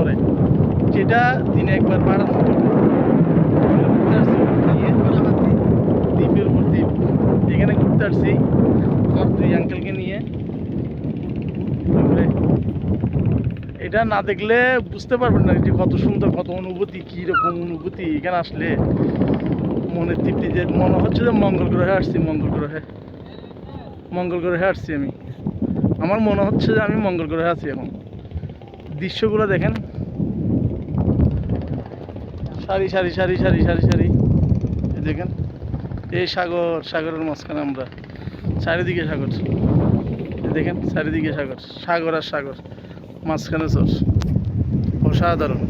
চড়ে, যেটা দিনে একবার বাড়ানো দ্বীপের উপর দ্বীপ। এখানে ঘুরতে আসছি আমার দুই আঙ্কেলকে নিয়ে। এটা না দেখলে বুঝতে পারবেন না যে কত সুন্দর, কত অনুভূতি, কীরকম অনুভূতি এখানে আসলে মনের তৃপ্তি। যে মনে হচ্ছে যে মঙ্গল গ্রহে আসছি, মঙ্গল গ্রহে আসছি আমি। আমার মনে হচ্ছে যে আমি মঙ্গল গ্রহে আছি এখন। দৃশ্যগুলো দেখেন, সারি সারি সারি সারি সারি সারি, দেখেন এই সাগর, সাগরের মাঝখানে আমরা, চারিদিকে সাগর, দেখেন চারিদিকে সাগর, সাগর আর সাগর, মাঝখানে চর, অসাধারণ।